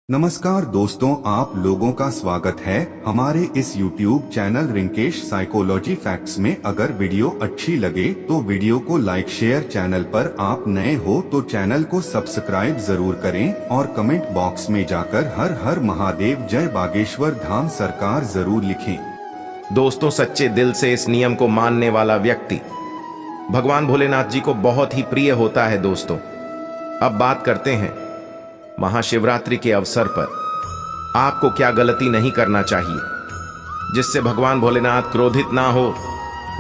नमस्कार दोस्तों, आप लोगों का स्वागत है हमारे इस YouTube channel Rinkesh psychology facts में। अगर वीडियो अच्छी लगे तो वीडियो को लाइक शेयर, चैनल पर आप नए हो तो चैनल को सब्सक्राइब जरूर करें और कमेंट बॉक्स में जाकर हर हर महादेव जय बागेश्वर धाम सरकार जरूर लिखें। दोस्तों, सच्चे दिल से इस नियम को मानने वाला व्यक्ति भगवान भोलेनाथ जी को बहुत ही प्रिय होता है। दोस्तों, अब बात करते हैं महाशिवरात्रि के अवसर पर आपको क्या गलती नहीं करना चाहिए जिससे भगवान भोलेनाथ क्रोधित ना हो।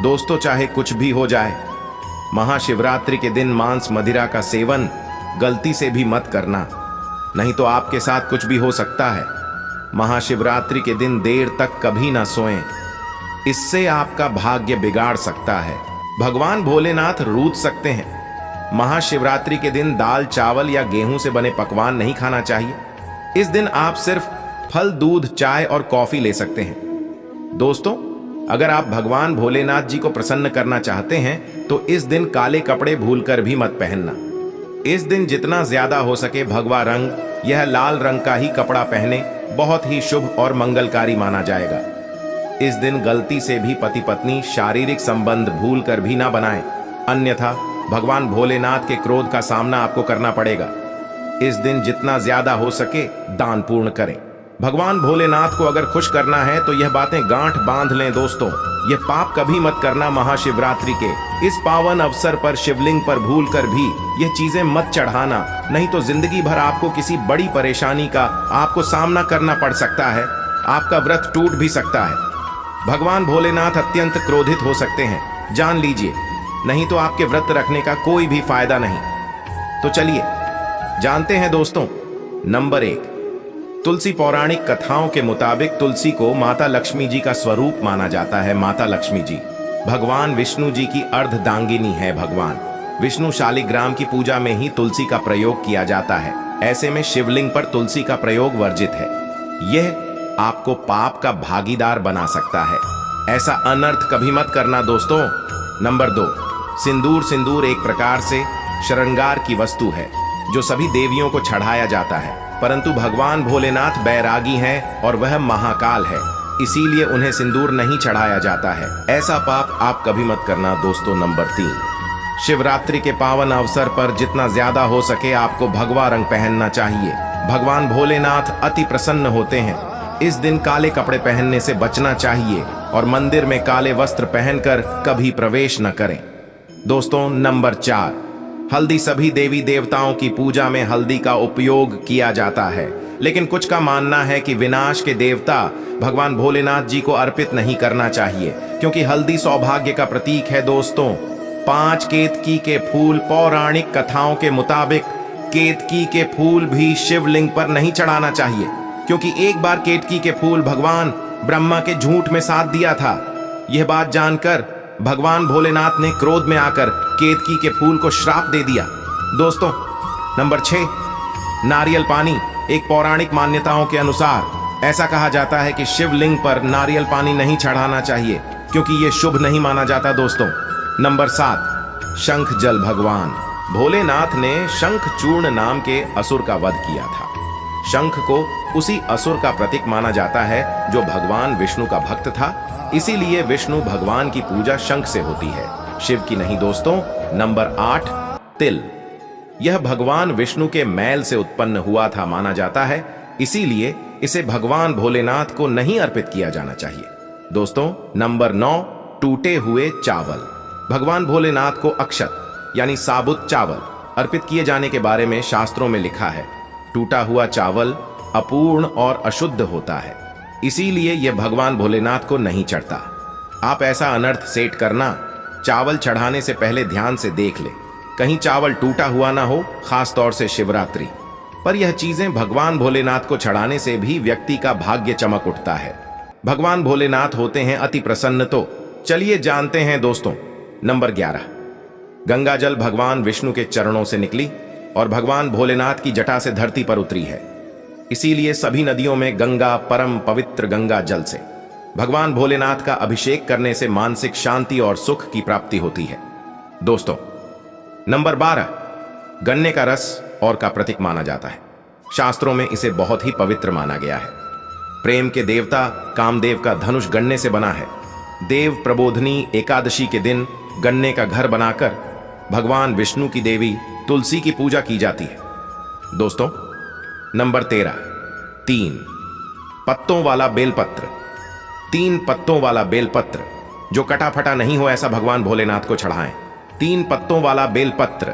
दोस्तों, चाहे कुछ भी हो जाए, महाशिवरात्रि के दिन मांस मदिरा का सेवन गलती से भी मत करना, नहीं तो आपके साथ कुछ भी हो सकता है। महाशिवरात्रि के दिन देर तक कभी ना सोएं, इससे आपका भाग्य बिगाड़ सकता है। भगवान भोलेनाथ रूठ सकते हैं। महाशिवरात्रि के दिन दाल, चावल या गेहूं से बने पकवान नहीं खाना चाहिए। इस दिन आप सिर्फ फल, दूध, चाय और कॉफी ले सकते हैं। दोस्तों, अगर आप भगवान भोलेनाथ जी को प्रसन्न करना चाहते हैं तो इस दिन काले कपड़े भूलकर भी मत पहनना। इस दिन जितना ज्यादा हो सके भगवा रंग, यह लाल रंग का ही कपड़ा पहने बहुत ही शुभ और मंगलकारी माना जाएगा। इस दिन गलती से भी पति पत्नी शारीरिक संबंध भूलकर भी ना बनाएं, अन्यथा भगवान भोलेनाथ के क्रोध का सामना आपको करना पड़ेगा। इस दिन जितना ज्यादा हो सके दान पूर्ण करें। भगवान भोलेनाथ को अगर खुश करना है तो यह बातें गांठ बांध लें। दोस्तों, यह पाप कभी मत करना। महाशिवरात्रि के इस पावन अवसर पर शिवलिंग पर भूलकर भी यह चीजें मत चढ़ाना, नहीं तो जिंदगी भर आपको किसी बड़ी परेशानी का आपको सामना करना पड़ सकता है। आपका व्रत टूट भी सकता है। भगवान भोलेनाथ अत्यंत क्रोधित हो सकते हैं, जान लीजिए, नहीं तो आपके व्रत रखने का कोई भी फायदा नहीं। तो चलिए जानते हैं दोस्तों। नंबर 1, तुलसी। पौराणिक कथाओं के मुताबिक तुलसी को माता लक्ष्मी जी का स्वरूप माना जाता है। माता लक्ष्मी जी भगवान विष्णु जी की अर्धदांगिनी है। भगवान विष्णु शालिग्राम की पूजा में ही तुलसी का प्रयोग किया जाता है। ऐसे में शिवलिंग पर तुलसी का प्रयोग वर्जित है। यह आपको पाप का भागीदार बना सकता है। ऐसा अनर्थ कभी मत करना दोस्तों। नंबर 2, सिंदूर। सिंदूर एक प्रकार से श्रृंगार की वस्तु है जो सभी देवियों को चढ़ाया जाता है, परंतु भगवान भोलेनाथ बैरागी हैं और वह महाकाल है, इसीलिए उन्हें सिंदूर नहीं चढ़ाया जाता है। ऐसा पाप आप कभी मत करना दोस्तों। नंबर 3, शिवरात्रि के पावन अवसर पर जितना ज्यादा हो सके आपको भगवा रंग पहनना चाहिए। भगवान भोलेनाथ अति प्रसन्न होते हैं। इस दिन काले कपड़े पहनने से बचना चाहिए और मंदिर में काले वस्त्र पहनकर कभी प्रवेश न करें। दोस्तों, नंबर 4, हल्दी। सभी देवी देवताओं की पूजा में हल्दी का उपयोग किया जाता है, लेकिन कुछ का मानना है कि विनाश के देवता भगवान भोलेनाथ जी को अर्पित नहीं करना चाहिए, क्योंकि हल्दी सौभाग्य का प्रतीक है। दोस्तों, 5 केतकी के फूल। पौराणिक कथाओं के मुताबिक केतकी के फूल भी शिवलिंग पर नहीं चढ़ाना चाहिए, क्योंकि एक बार केतकी के फूल भगवान ब्रह्मा के झूठ में साथ दिया था। यह बात जानकर भगवान भोलेनाथ ने क्रोध में आकर केतकी के फूल को श्राप दे दिया। दोस्तों, नंबर 6, नारियल पानी। एक पौराणिक मान्यताओं के अनुसार ऐसा कहा जाता है कि शिवलिंग पर नारियल पानी नहीं चढ़ाना चाहिए, क्योंकि यह शुभ नहीं माना जाता। दोस्तों, नंबर 7, शंख जल। भगवान भोलेनाथ ने शंखचूर्ण नाम के असुर का वध किया था। शंख को उसी असुर का प्रतीक माना जाता है जो भगवान विष्णु का भक्त था, इसीलिए विष्णु भगवान की पूजा शंख से होती है, शिव की नहीं। दोस्तों, नंबर 8, तिल। यह भगवान विष्णु के मैल से उत्पन्न हुआ था माना जाता है, इसीलिए इसे भगवान भोलेनाथ को नहीं अर्पित किया जाना चाहिए। दोस्तों, नंबर 9, टूटे हुए चावल। भगवान भोलेनाथ को अक्षत यानी साबुत चावल अर्पित किए जाने के बारे में शास्त्रों में लिखा है। टूटा हुआ चावल अपूर्ण और अशुद्ध होता है, इसीलिए यह भगवान भोलेनाथ को नहीं चढ़ता। आप ऐसा अनर्थ सेट करना, चावल चढ़ाने से पहले ध्यान से देख ले, कहीं चावल टूटा हुआ ना हो, खास तौर से शिवरात्रि पर। यह चीजें भगवान भोलेनाथ को चढ़ाने से भी व्यक्ति का भाग्य चमक उठता है। भगवान भोलेनाथ होते हैं अति प्रसन्न। तो चलिए जानते हैं दोस्तों। नंबर 11, गंगा जल। भगवान विष्णु के चरणों से निकली और भगवान भोलेनाथ की जटा से धरती पर उतरी है, इसीलिए सभी नदियों में गंगा, परम पवित्र गंगा जल से भगवान भोलेनाथ का अभिषेक करने से मानसिक शांति और सुख की प्राप्ति होती है। दोस्तों, नंबर 12, गन्ने का रस और का प्रतीक माना जाता है। शास्त्रों में इसे बहुत ही पवित्र माना गया है। प्रेम के देवता कामदेव का धनुष गन्ने से बना है। देव प्रबोधनी एकादशी के दिन गन्ने का घर बनाकर भगवान विष्णु की देवी तुलसी की पूजा की जाती है। दोस्तों, नंबर 13, 3 पत्तों वाला बेलपत्र। 3 पत्तों वाला बेलपत्र जो कटा फटा नहीं हो ऐसा भगवान भोलेनाथ को चढ़ाएं। 3 पत्तों वाला बेलपत्र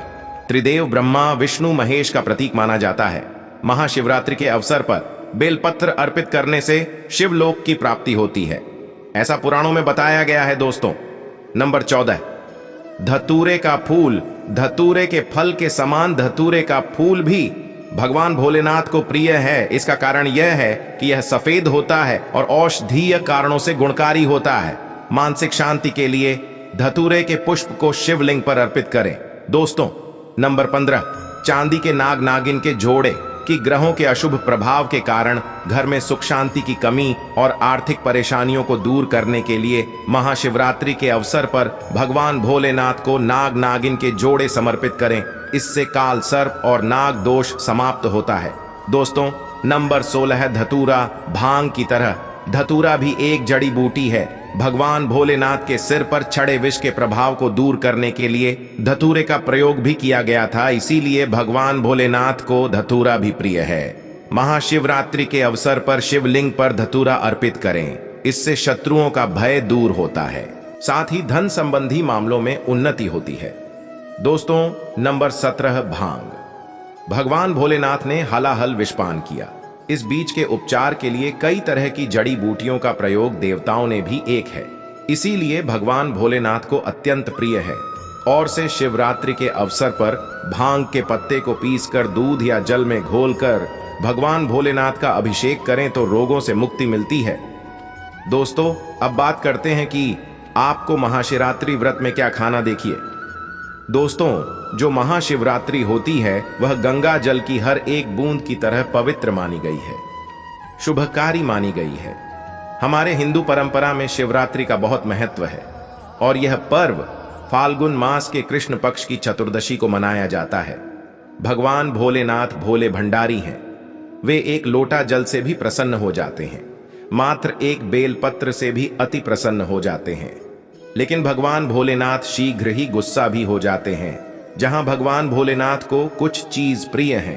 त्रिदेव ब्रह्मा विष्णु महेश का प्रतीक माना जाता है। महाशिवरात्रि के अवसर पर बेलपत्र अर्पित करने से शिवलोक की प्राप्ति होती है, ऐसा पुराणों में बताया गया है। दोस्तों, नंबर 14, धतूरे का फूल। धतूरे के फल के समान धतूरे का फूल भी भगवान भोलेनाथ को प्रिय है। इसका कारण यह है कि यह सफेद होता है और औषधीय कारणों से गुणकारी होता है। मानसिक शांति के लिए धतूरे के पुष्प को शिवलिंग पर अर्पित करें। दोस्तों, नंबर 15, चांदी के नाग नागिन के जोड़े कि ग्रहों के अशुभ प्रभाव के कारण घर में सुख शांति की कमी और आर्थिक परेशानियों को दूर करने के लिए महाशिवरात्रि के अवसर पर भगवान भोलेनाथ को नाग नागिन के जोड़े समर्पित करें। इससे काल सर्प और नाग दोष समाप्त होता है। दोस्तों, नंबर 16 है धतूरा। भांग की तरह धतूरा भी एक जड़ी बूटी है। भगवान भोलेनाथ के सिर पर चढ़े विष के प्रभाव को दूर करने के लिए धतूरे का प्रयोग भी किया गया था, इसीलिए भगवान भोलेनाथ को धतूरा भी प्रिय है। महाशिवरात्रि के अवसर पर शिवलिंग पर धतूरा अर्पित करें, इससे शत्रुओं का भय दूर होता है, साथ ही धन संबंधी मामलों में उन्नति होती है। दोस्तों, नंबर 17 भांग। भगवान भोलेनाथ ने हलाहल विषपान किया। इस बीज के उपचार के लिए कई तरह की जड़ी बूटियों का प्रयोग देवताओं ने भी एक है, इसीलिए भगवान भोलेनाथ को अत्यंत प्रिय है। और से शिवरात्रि के अवसर पर भांग के पत्ते को पीसकर दूध या जल में घोलकर भगवान भोलेनाथ का अभिषेक करें तो रोगों से मुक्ति मिलती है। दोस्तों, अब बात करते हैं कि आपको महाशिवरात्रि व्रत में क्या खाना। देखिए दोस्तों, जो महाशिवरात्रि होती है वह गंगा जल की हर एक बूंद की तरह पवित्र मानी गई है, शुभकारी मानी गई है। हमारे हिंदू परंपरा में शिवरात्रि का बहुत महत्व है और यह पर्व फाल्गुन मास के कृष्ण पक्ष की चतुर्दशी को मनाया जाता है। भगवान भोलेनाथ भोले भंडारी हैं। वे एक लोटा जल से भी प्रसन्न हो जाते हैं, मात्र एक बेलपत्र से भी अति प्रसन्न हो जाते हैं। लेकिन भगवान भोलेनाथ शीघ्र ही गुस्सा भी हो जाते हैं। जहां भगवान भोलेनाथ को कुछ चीज प्रिय है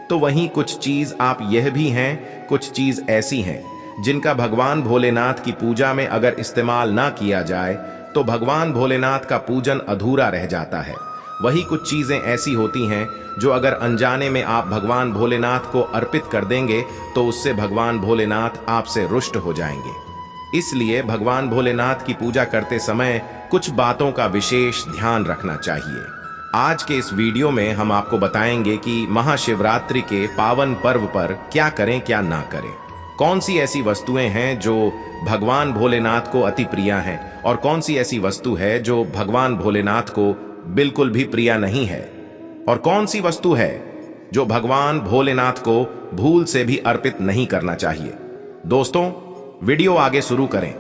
तो वहीं कुछ चीज आप यह भी हैं, कुछ चीज ऐसी हैं जिनका भगवान भोलेनाथ की पूजा में अगर इस्तेमाल ना किया जाए तो भगवान भोलेनाथ का पूजन अधूरा रह जाता है। वही कुछ चीजें ऐसी होती हैं जो अगर अनजाने में आप भगवान भोलेनाथ को अर्पित कर देंगे तो उससे भगवान भोलेनाथ आपसे रुष्ट हो जाएंगे। इसलिए भगवान भोलेनाथ की पूजा करते समय कुछ बातों का विशेष ध्यान रखना चाहिए। आज के इस वीडियो में हम आपको बताएंगे कि महाशिवरात्रि के पावन पर्व पर क्या करें क्या ना करें, कौन सी ऐसी वस्तुएं हैं जो भगवान भोलेनाथ को अति प्रिय हैं और कौन सी ऐसी वस्तु है जो भगवान भोलेनाथ को बिल्कुल भी प्रिय नहीं है, और कौन सी वस्तु है जो भगवान भोलेनाथ को भूल से भी अर्पित नहीं करना चाहिए। दोस्तों, वीडियो आगे शुरू करें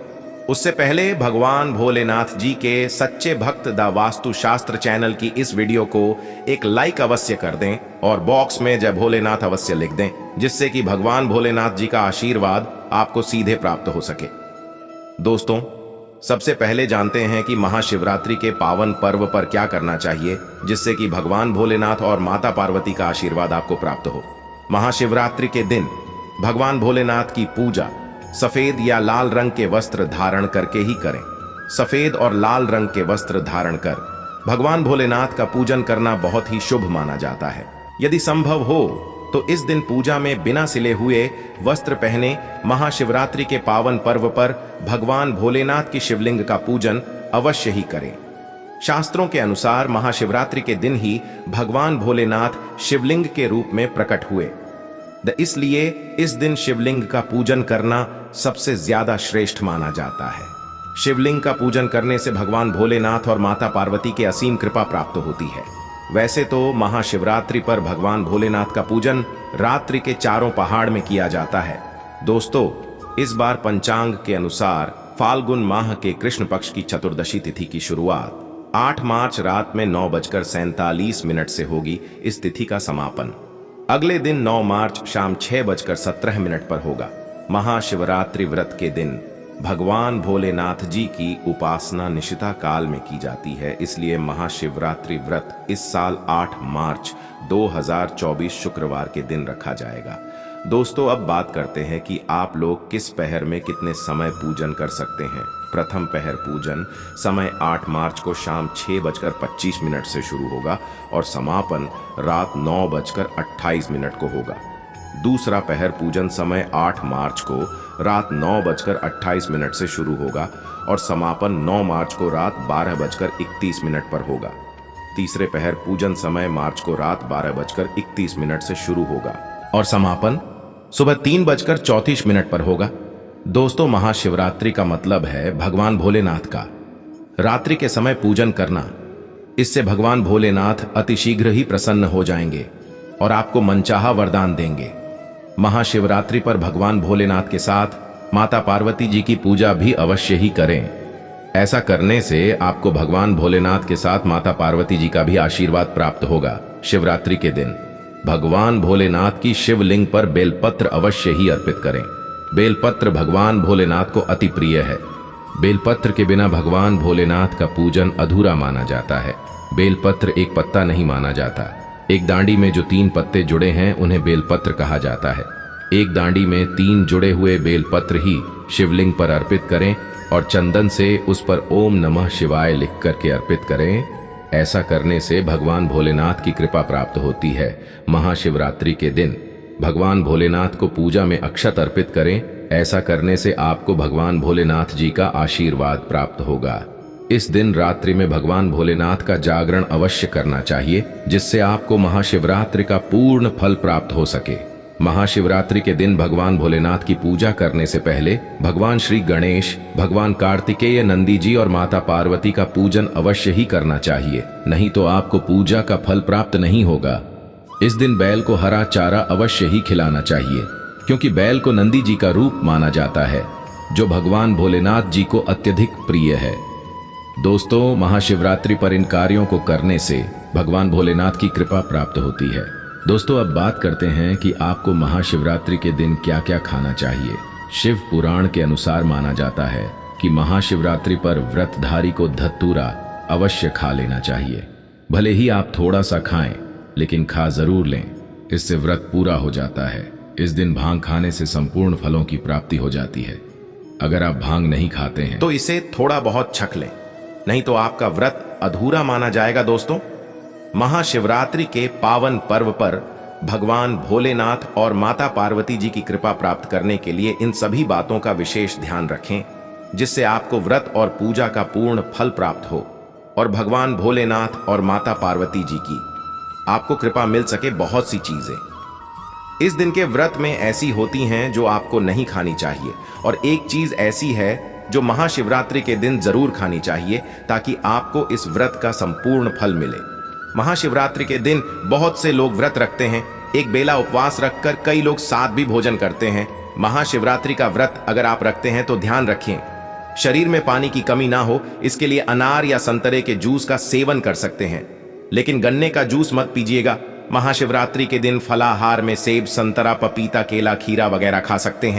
उससे पहले भगवान भोलेनाथ जी के सच्चे भक्त द वास्तु शास्त्र चैनल की इस वीडियो को एक लाइक अवश्य कर दें और बॉक्स में जय भोलेनाथ अवश्य लिख दें, जिससे कि भगवान भोलेनाथ जी का आशीर्वाद आपको सीधे प्राप्त हो सके। दोस्तों, सबसे पहले जानते हैं कि महाशिवरात्रि के पावन पर्व पर क्या करना चाहिए जिससे कि भगवान भोलेनाथ और माता पार्वती का आशीर्वाद आपको प्राप्त हो। महाशिवरात्रि के दिन भगवान भोलेनाथ की पूजा सफेद या लाल रंग के वस्त्र धारण करके ही करें। सफेद और लाल रंग के वस्त्र धारण कर भगवान भोलेनाथ का पूजन करना बहुत ही शुभ माना जाता है। यदि संभव हो तो इस दिन पूजा में बिना सिले हुए वस्त्र पहने महाशिवरात्रि के पावन पर्व पर भगवान भोलेनाथ की शिवलिंग का पूजन अवश्य ही करें। शास्त्रों के अनुसार महाशिवरात्रि के दिन ही भगवान भोलेनाथ शिवलिंग के रूप में प्रकट हुए। इसलिए इस दिन शिवलिंग का पूजन करना सबसे ज्यादा श्रेष्ठ माना जाता है। शिवलिंग का पूजन करने से भगवान भोलेनाथ और माता पार्वती की असीम कृपा प्राप्त होती है। वैसे तो महाशिवरात्रि पर भगवान भोलेनाथ का पूजन रात्रि के चारों पहाड़ में किया जाता है। दोस्तों, इस बार पंचांग के अनुसार फाल्गुन माह के कृष्ण पक्ष की चतुर्दशी तिथि की शुरुआत 8 मार्च रात में 9:47 से होगी। इस तिथि का समापन अगले दिन 9 मार्च शाम 6:17 पर होगा। महाशिवरात्रि व्रत के दिन भगवान भोलेनाथ जी की उपासना निशिता काल में की जाती है, इसलिए महाशिवरात्रि व्रत इस साल 8 मार्च 2024 शुक्रवार के दिन रखा जाएगा। दोस्तों, अब बात करते हैं कि आप लोग किस पहर में कितने समय पूजन कर सकते हैं। प्रथम पहर पूजन समय 8 मार्च को शाम 6:25 से शुरू होगा और समापन रात 9:28 को होगा। दूसरा पहर पूजन समय 8 मार्च को रात 9:28 से शुरू होगा और समापन 9 मार्च को रात 12:31 पर होगा। तीसरे पहर पूजन समय मार्च को रात 12:31 से शुरू होगा और समापन सुबह 3:34 पर होगा। दोस्तों, महाशिवरात्रि का मतलब है भगवान भोलेनाथ का रात्रि के समय पूजन करना। इससे भगवान भोलेनाथ अतिशीघ्र ही प्रसन्न हो जाएंगे और आपको मनचाहा वरदान देंगे। महाशिवरात्रि पर भगवान भोलेनाथ के साथ माता पार्वती जी की पूजा भी अवश्य ही करें। ऐसा करने से आपको भगवान भोलेनाथ के साथ माता पार्वती जी का भी आशीर्वाद प्राप्त होगा। शिवरात्रि के दिन भगवान भोलेनाथ की शिवलिंग पर बेलपत्र अवश्य ही अर्पित करें। बेलपत्र भगवान भोलेनाथ को अति प्रिय है। बेलपत्र के बिना भगवान भोलेनाथ का पूजन अधूरा माना जाता है। बेलपत्र एक पत्ता नहीं माना जाता। एक डांडी में जो 3 पत्ते जुड़े हैं उन्हें बेलपत्र कहा जाता है। एक डांडी में 3 जुड़े हुए बेलपत्र ही शिवलिंग पर अर्पित करें और चंदन से उस पर ओम नमः शिवाय लिख करके अर्पित करें। ऐसा करने से भगवान भोलेनाथ की कृपा प्राप्त होती है। महाशिवरात्रि के दिन भगवान भोलेनाथ को पूजा में अक्षत अर्पित करें। ऐसा करने से आपको भगवान भोलेनाथ जी का आशीर्वाद प्राप्त होगा। इस दिन रात्रि में भगवान भोलेनाथ का जागरण अवश्य करना चाहिए, जिससे आपको महाशिवरात्रि का पूर्ण फल प्राप्त हो सके। महाशिवरात्रि के दिन भगवान भोलेनाथ की पूजा करने से पहले भगवान श्री गणेश, भगवान कार्तिकेय, नंदी जी और माता पार्वती का पूजन अवश्य ही करना चाहिए, नहीं तो आपको पूजा का फल प्राप्त नहीं होगा। इस दिन बैल को हरा चारा अवश्य ही खिलाना चाहिए, क्योंकि बैल को नंदी जी का रूप माना जाता है, जो भगवान भोलेनाथ जी को अत्यधिक प्रिय है। दोस्तों, महाशिवरात्रि पर इन कार्यों को करने से भगवान भोलेनाथ की कृपा प्राप्त होती है। दोस्तों, अब बात करते हैं कि आपको महाशिवरात्रि के दिन क्या क्या खाना चाहिए। शिव पुराण के अनुसार माना जाता है कि महाशिवरात्रि पर व्रतधारी को धतूरा अवश्य खा लेना चाहिए। भले ही आप थोड़ा सा खाएं, लेकिन खा जरूर लें। इससे व्रत पूरा हो जाता है। इस दिन भांग खाने से संपूर्ण फलों की प्राप्ति हो जाती है। अगर आप भांग नहीं खाते हैं तो इसे थोड़ा बहुत छक लें, नहीं तो आपका व्रत अधूरा माना जाएगा। दोस्तों, महाशिवरात्रि के पावन पर्व पर भगवान भोलेनाथ और माता पार्वती जी की कृपा प्राप्त करने के लिए इन सभी बातों का विशेष ध्यान रखें, जिससे आपको व्रत और पूजा का पूर्ण फल प्राप्त हो और भगवान भोलेनाथ और माता पार्वती जी की आपको कृपा मिल सके। बहुत सी चीजें इस दिन के व्रत में ऐसी होती हैं जो आपको नहीं खानी चाहिए, और एक चीज ऐसी है जो महाशिवरात्रि के दिन जरूर खानी चाहिए, ताकि आपको इस व्रत का संपूर्ण फल मिले। महाशिवरात्रि के दिन बहुत से लोग व्रत रखते हैं। एक बेला उपवास रखकर कई लोग साथ भी भोजन करते हैं। महाशिवरात्रि का व्रत अगर आप रखते हैं तो ध्यान रखें, शरीर में पानी की कमी ना हो, इसके लिए अनार या संतरे के जूस का सेवन कर सकते हैं, लेकिन गन्ने का जूस मत पीजिएगा। महाशिवरात्रि के दिन फलाहार में सेब, संतरा, पपीता, केला, खीरा वगैरह खा सकते हैं।